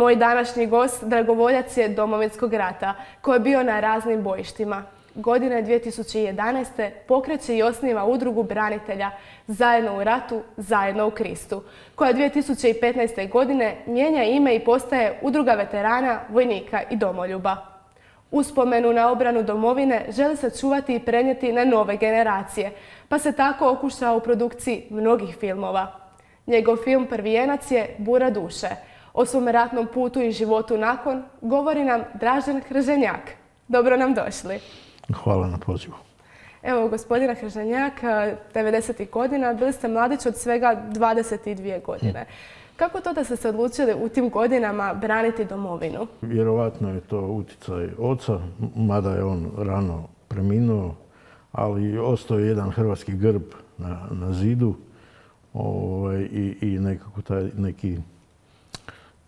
moj današnji gost dragovoljac je Domovinskog rata koji je bio na raznim bojištima. Godine 2011. pokreće i osniva udrugu branitelja Zajedno u ratu, zajedno u Kristu, koja 2015. godine mijenja ime i postaje Udruga veterana, vojnika i domoljuba. Uspomenu na obranu domovine želi se čuvati i prenijeti na nove generacije, pa se tako okušao u produkciji mnogih filmova. Njegov film prvijenac je Bura duše. O svom ratnom putu i životu nakon govori nam Dražen Krženjak. Dobro nam došli. Hvala na pozivu. Evo, gospodina Krženjak, 90. godina, bili ste mladić od svega 22 godine. Kako to da ste se odlučili u tim godinama braniti domovinu? Vjerovatno je to utjecaj oca, mada je on rano preminuo, ali ostao je jedan hrvatski grb na zidu i nekako taj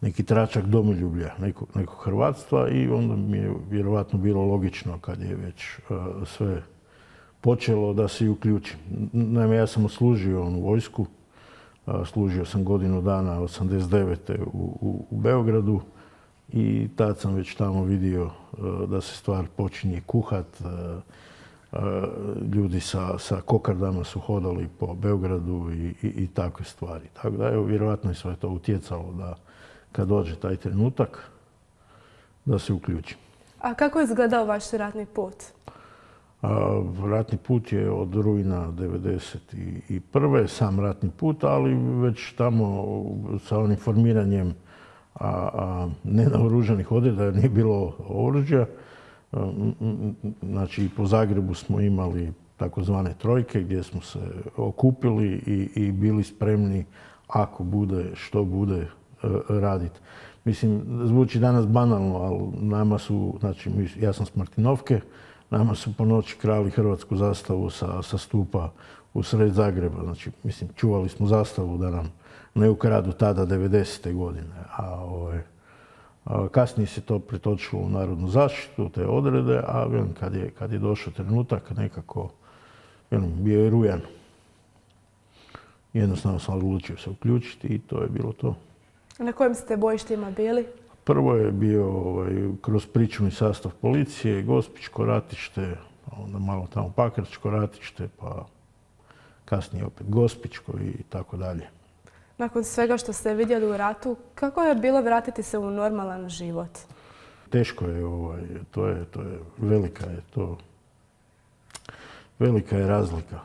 neki tračak domoljublja, nekog hrvatstva, i onda mi je vjerovatno bilo logično kad je već sve počelo da se i uključim. Naime, ja sam odslužio u vojsku, služio sam godinu dana 89. u Beogradu i tad sam već tamo vidio da se stvar počinje kuhat. Ljudi sa kokardama su hodali po Beogradu i takve stvari. Tako da, evo, vjerovatno je sve to utjecalo da kad dođe taj trenutak da se uključim. A kako je izgledao vaš ratni put? Ratni put je od rujna 1991. sam ratni put, ali već tamo sa onim formiranjem nenaoružanih odreda, jer nije bilo oružja. Znači, po Zagrebu smo imali takozvane trojke gdje smo se okupili i bili spremni, ako bude što bude, raditi. Mislim, zvuči danas banalno, ali nama su, znači ja sam s Martinovke, nama su po noći krali hrvatsku zastavu sa stupa u sred Zagreba. Znači, mislim, čuvali smo zastavu da nam ne ukradu tada 90. godine. Kasnije se to pretočilo u narodnu zaštitu, te odrede, a kad je došao trenutak, nekako, bio je rujan. Jednostavno sam odlučio se uključiti i to je bilo to. Na kojim ste bojištima bili? Prvo je bio kroz pričuvni sastav policije, Gospićko ratište, onda malo tamo Pakračko ratište, pa kasnije opet Gospićko i tako dalje. Nakon svega što ste vidjeli u ratu, kako je bilo vratiti se u normalan život? Teško je, velika je razlika.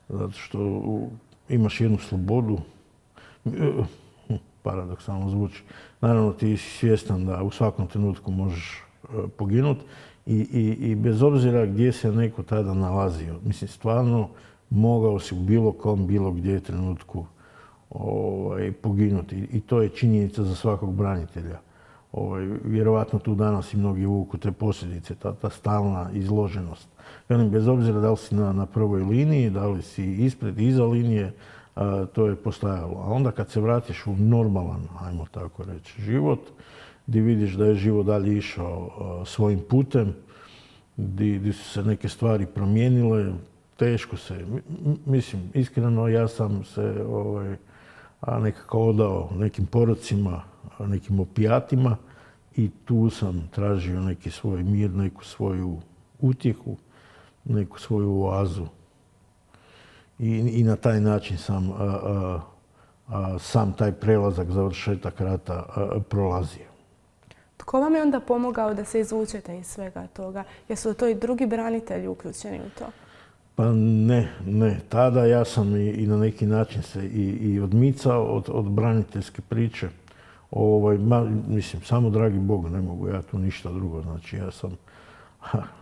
Zato što imaš jednu slobodu, paradoksalno zvuči. Naravno, ti si svjestan da u svakom trenutku možeš poginuti i bez obzira gdje se neko tada nalazio. Mislim, stvarno mogao si u bilo kom, bilo gdje trenutku poginuti. I to je činjenica za svakog branitelja. Vjerovatno tu danas i mnogi vuku te posljedice, ta stalna izloženost. Bez obzira da li si na prvoj liniji, da li si ispred, iza linije, to je postojalo. A onda kad se vratiš u normalan, ajmo tako reći, život, gdje vidiš da je život dalje išao svojim putem, gdje su se neke stvari promijenile, teško se. Mislim, iskreno, ja sam se nekako odao nekim porocima, nekim opijatima i tu sam tražio neki svoj mir, neku svoju utjehu, neku svoju oazu. I na taj način sam taj prelazak, završetak rata prolazio. Tko vam je onda pomogao da se izvučete iz svega toga? Jesu to i drugi branitelji uključeni u to? Pa ne. Tada ja sam i na neki način se i odmicao od braniteljske priče. Mislim, samo dragi Bog, ne mogu ja tu ništa drugo. Znači, ja sam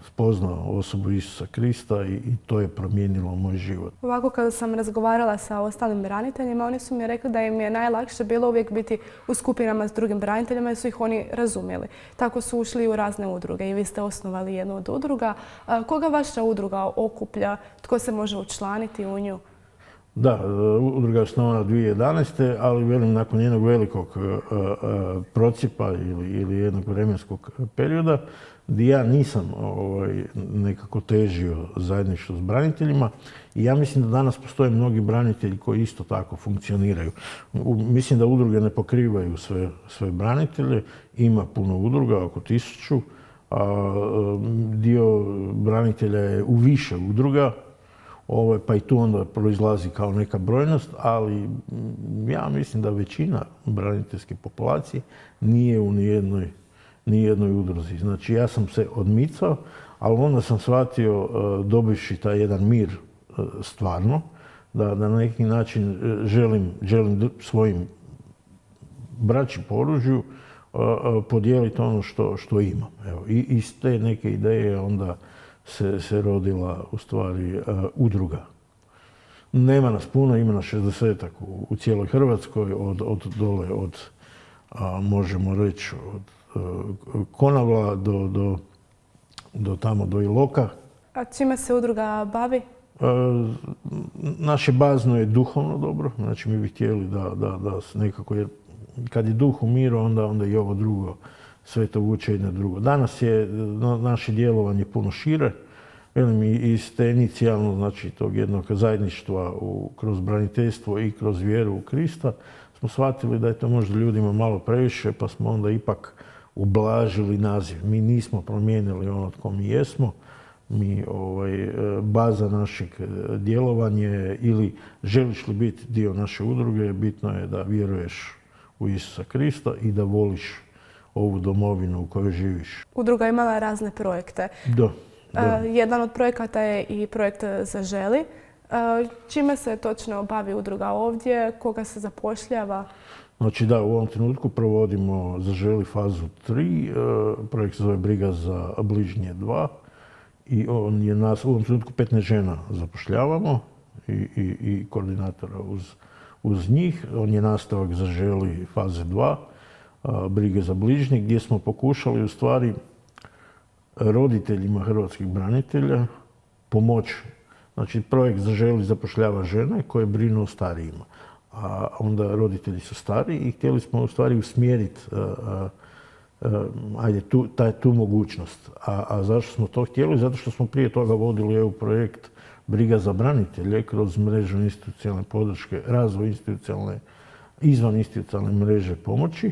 spoznao osobu Isusa Krista i to je promijenilo moj život. Ovako, kada sam razgovarala sa ostalim braniteljima, oni su mi rekli da im je najlakše bilo uvijek biti u skupinama s drugim braniteljima jer su ih oni razumjeli. Tako su ušli u razne udruge i vi ste osnovali jednu od udruga. Koga vaša udruga okuplja? Tko se može učlaniti u nju? Da, udruga je osnovana 2011. ali velim, nakon jednog velikog procijepa ili jednog vremenskog perioda, gdje ja nisam nekako težio zajedništvo s braniteljima i ja mislim da danas postoje mnogi branitelji koji isto tako funkcioniraju. Mislim da udruge ne pokrivaju sve branitelje, ima puno udruga, oko 1000, a dio branitelja je u više udruga, pa i tu onda proizlazi kao neka brojnost, ali ja mislim da većina braniteljske populacije nije u nijednoj udruzi. Znači ja sam se odmicao, ali onda sam shvatio, dobivši taj jedan mir stvarno, da na neki način želim svojim braći po oružju podijeliti ono što imam. Evo, i iz te neke ideje onda se rodila u stvari udruga. Nema nas puno, ima nas 60-ak u cijeloj Hrvatskoj, od dole, možemo reći, od Konavla do tamo do Iloka. A čime se udruga bavi? Naše bazno je duhovno dobro, znači mi bi htjeli da nekako, jer kad je duh u miru, onda i ovo drugo sve to vuče jedno drugo. Danas je naše djelovanje puno šire. Velim, iz te inicijalno, znači tog jednog zajedništva kroz braniteljstvo i kroz vjeru u Krista smo shvatili da je to možda ljudima malo previše, pa smo onda ipak ublažili naziv. Mi nismo promijenili ono tko mi jesmo. Baza našeg djelovanja ili želiš li biti dio naše udruge, bitno je da vjeruješ u Isusa Krista i da voliš ovu domovinu u kojoj živiš. Udruga je imala razne projekte. Da. Jedan od projekata je i projekt Zaželi. Čime se točno bavi udruga ovdje? Koga se zapošljava? Znači da, u ovom trenutku provodimo Zaželi fazu 3. Projekt se zove Briga za bližnje 2. I on je nas u ovom trenutku 15 žena zapošljavamo i koordinatora uz njih. On je nastavak Zaželi faze 2, Brige za bližnje, gdje smo pokušali u stvari roditeljima hrvatskih branitelja pomoći. Znači, projekt Zaželi zapošljava žene koje brinu o starijima. A onda roditelji su stariji i htjeli smo u stvari usmjeriti tu mogućnost. A zašto smo to htjeli? Zato što smo prije toga vodili EU projekt Briga za branitelje kroz mrežu institucionalne podrške, razvoj izvan institucionalne mreže pomoći.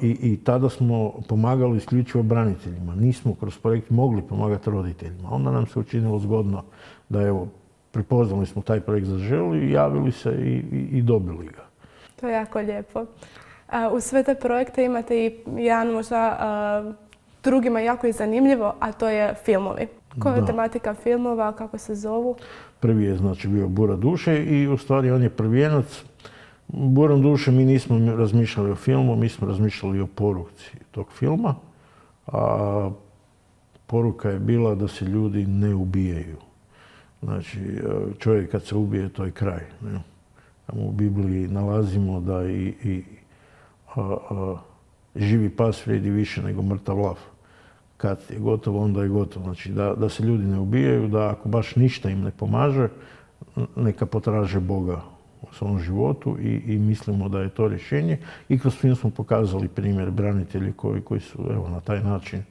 I tada smo pomagali isključivo braniteljima. Nismo kroz projekt mogli pomagati roditeljima. Onda nam se učinilo zgodno da evo, prepoznali smo taj projekt Zaželi, javili se i dobili ga. To je jako lijepo. Uz sve te projekte imate i jedan možda drugima jako je zanimljivo, a to je filmovi. Koja je tematika filmova, kako se zovu? Prvi je znači bio Bura duše i u stvari on je prvijenac. Burom duše mi nismo razmišljali o filmu, mi smo razmišljali o poruci tog filma. A poruka je bila da se ljudi ne ubijaju. Znači, čovjek kad se ubije, to je kraj. Ne? Tamo u Bibliji nalazimo da i živi pas vrijedi više nego mrtav lav. Kad je gotovo, onda je gotovo. Znači, da se ljudi ne ubijaju, da ako baš ništa im ne pomaže, neka potraže Boga u svom životu i mislimo da je to rješenje. I kroz film smo pokazali primjer branitelji koji su evo, na taj način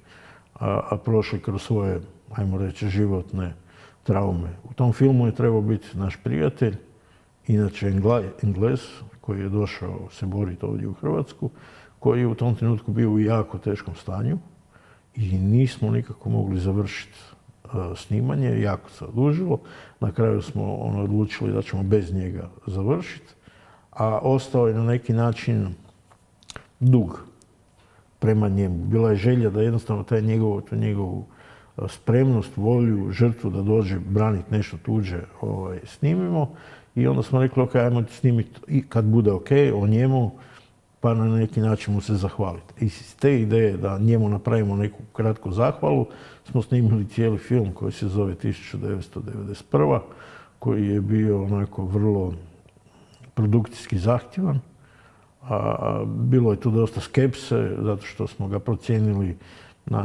prošli kroz svoje, ajmo reći, životne traume. U tom filmu je trebao biti naš prijatelj, inače Englez, koji je došao se boriti ovdje u Hrvatsku, koji je u tom trenutku bio u jako teškom stanju i nismo nikako mogli završiti snimanje, jako se odužilo. Na kraju smo odlučili da ćemo bez njega završiti, a ostao je na neki način dug prema njemu. Bila je želja da jednostavno tu njegovu spremnost, volju, žrtvu da dođe braniti nešto tuđe snimimo. I onda smo rekli, ok, ajmo snimiti i kad bude ok o njemu, pa na neki način mu se zahvaliti. I iz te ideje da njemu napravimo neku kratku zahvalu smo snimili cijeli film koji se zove 1991. koji je bio onako vrlo produkcijski zahtjevan. Bilo je tu dosta skepse zato što smo ga procijenili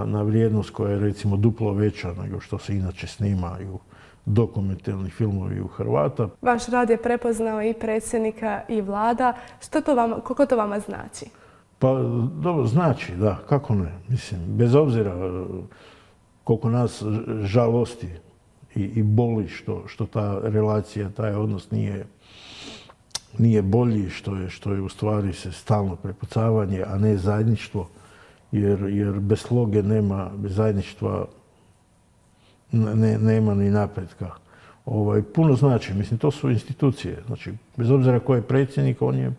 na vrijednost koja je recimo duplo veća nego što se inače snimaju dokumentarni filmovi u Hrvata. Vaš rad je prepoznao i predsjednika i vlada. Koliko to vama znači? Pa dobro, znači, da, kako ne. Mislim, bez obzira koliko nas žalosti i boli što ta relacija, taj odnos nije bolji, što je u stvari se stalno prepucavanje, a ne zajedništvo, jer bez sloge nema, bez zajedništva nema ni napretka. Puno znači, mislim, to su institucije. Znači, bez obzira ko je predsjednik, on je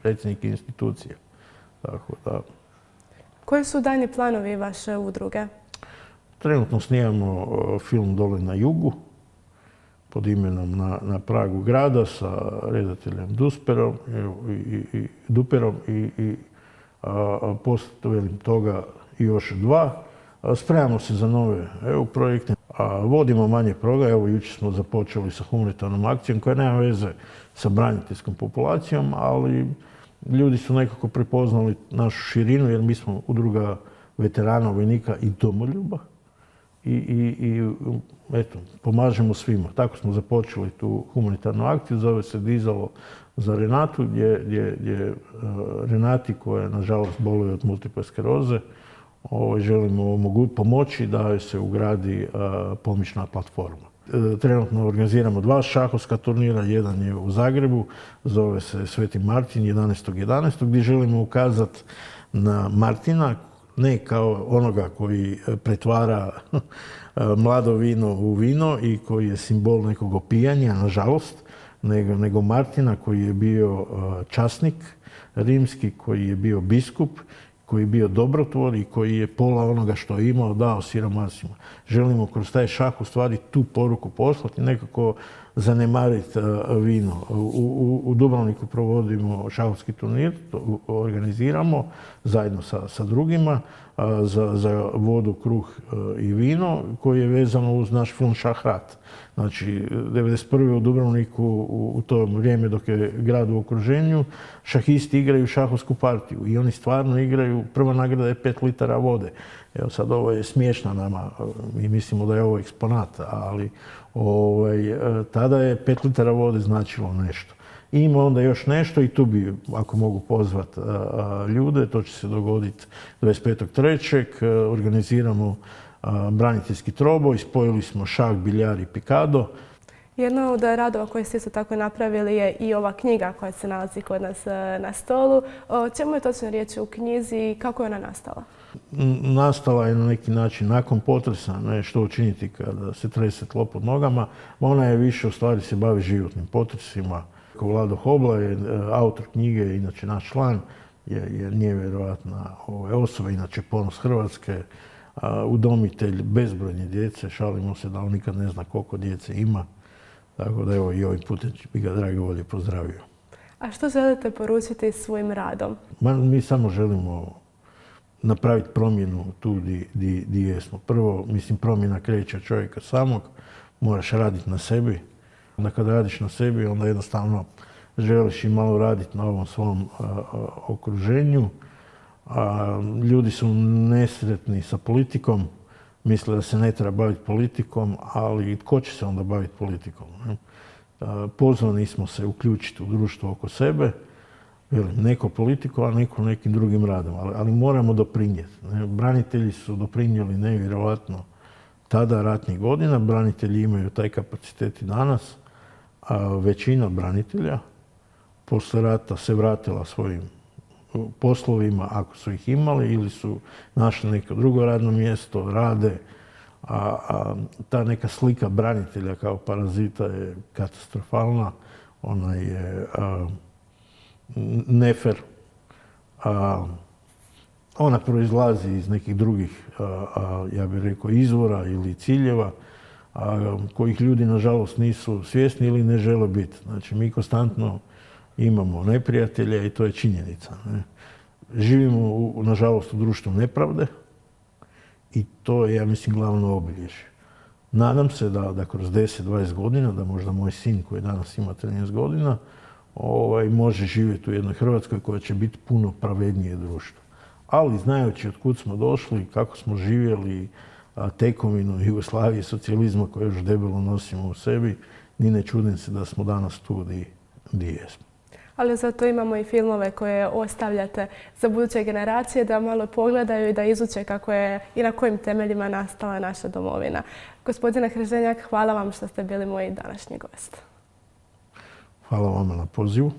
predsjednik institucije. Tako da. Koji su daljnji planovi vaše udruge? Trenutno snimamo film Dole na jugu pod imenom Na pragu grada sa redateljem Duperom i poslije toga još 2. Spremamo se za nove EU projekte. Vodimo manje programa. Evo, jučer smo započeli sa humanitarnom akcijom koja nema veze sa braniteljskom populacijom, ali ljudi su nekako prepoznali našu širinu jer mi smo udruga veterana, vojnika i domoljuba i eto, pomažemo svima. Tako smo započeli tu humanitarnu akciju, zove se Dizalo za Renatu, gdje Renati koja nažalost boluje od multiple skleroze želimo pomoći da joj se ugradi pomoćna platforma. Trenutno organiziramo 2 šahovska turnira, jedan je u Zagrebu, zove se Sveti Martin 11.11. gdje želimo ukazati na Martina, ne kao onoga koji pretvara mlado vino u vino i koji je simbol nekog opijanja, nažalost, nego Martina koji je bio časnik rimski, koji je bio biskup, koji je bio dobrotvor i koji je pola onoga što je imao dao siromasima. Želimo kroz taj šah u stvari tu poruku poslati, nekako zanemariti vino. U Dubrovniku provodimo šahovski turnir, to organiziramo zajedno sa drugima za vodu, kruh i vino koji je vezano uz naš film Šah rat. Znači, 1991. u Dubrovniku, u to vrijeme dok je grad u okruženju, šahisti igraju šahovsku partiju i oni stvarno igraju, prva nagrada je 5 litara vode. Evo sad ovo je smiješno nama, mi mislimo da je ovo eksponat, ali tada je 5 litara vode značilo nešto. I ima onda još nešto i tu bi, ako mogu pozvati ljude, to će se dogoditi 25.3. Organiziramo braniteljski troboj, spojili smo šah, biljar i pikado. Jedno od radova koje ste isto tako napravili je i ova knjiga koja se nalazi kod nas na stolu. O čemu je točno riječ u knjizi i kako je ona nastala? Nastala je na neki način nakon potresa, ne što učiniti kada se trese tlo pod nogama. Ona je više u stvari se bavi životnim potresima. Vlado Hobla je autor knjige, inače naš član, je nevjerojatna osoba, inače ponos Hrvatske, udomitelj bezbrojne djece, šalimo se da on nikad ne zna koliko djece ima. Tako da evo i ovim putem bi ga drage volje pozdravio. A što želite poručiti svojim radom? Mi samo želimo napraviti promjenu tu gdje jesmo. Prvo, mislim, promjena kreće od čovjeka samog, moraš raditi na sebi. Onda kad radiš na sebi, onda jednostavno želiš i malo raditi na ovom svom okruženju. Ljudi su nesretni sa politikom, misle da se ne treba baviti politikom, ali tko će se onda baviti politikom? Pozvani smo se uključiti u društvo oko sebe, neko politikom, a neko nekim drugim radom, ali moramo doprinijeti. Branitelji su doprinijeli nevjerojatno tada ratnih godina, branitelji imaju taj kapacitet i danas, a većina branitelja posle rata se vratila svojim poslovima ako su ih imali ili su našli neko drugo radno mjesto, rade, a ta neka slika branitelja kao parazita je katastrofalna, ona je nefer, ona proizlazi iz nekih drugih, ja bih rekao, izvora ili ciljeva kojih ljudi nažalost nisu svjesni ili ne žele biti. Znači, mi konstantno imamo neprijatelje i to je činjenica. Živimo, nažalost, u društvu nepravde i to je, ja mislim, glavno obilježje. Nadam se da kroz 10-20 godina, da možda moj sin koji danas ima 13 godina, može živjeti u jednoj Hrvatskoj koja će biti puno pravednije društvo. Ali znajući od kud smo došli, kako smo živjeli tekovinu Jugoslavije, socijalizma koje još debelo nosimo u sebi, ni ne čudim se da smo danas tu gdje jesmo. ali zato imamo i filmove koje ostavljate za buduće generacije da malo pogledaju i da izuče kako je i na kojim temeljima nastala naša domovina. Gospodine Krženjak, hvala vam što ste bili moj današnji gost. Hvala vama na pozivu.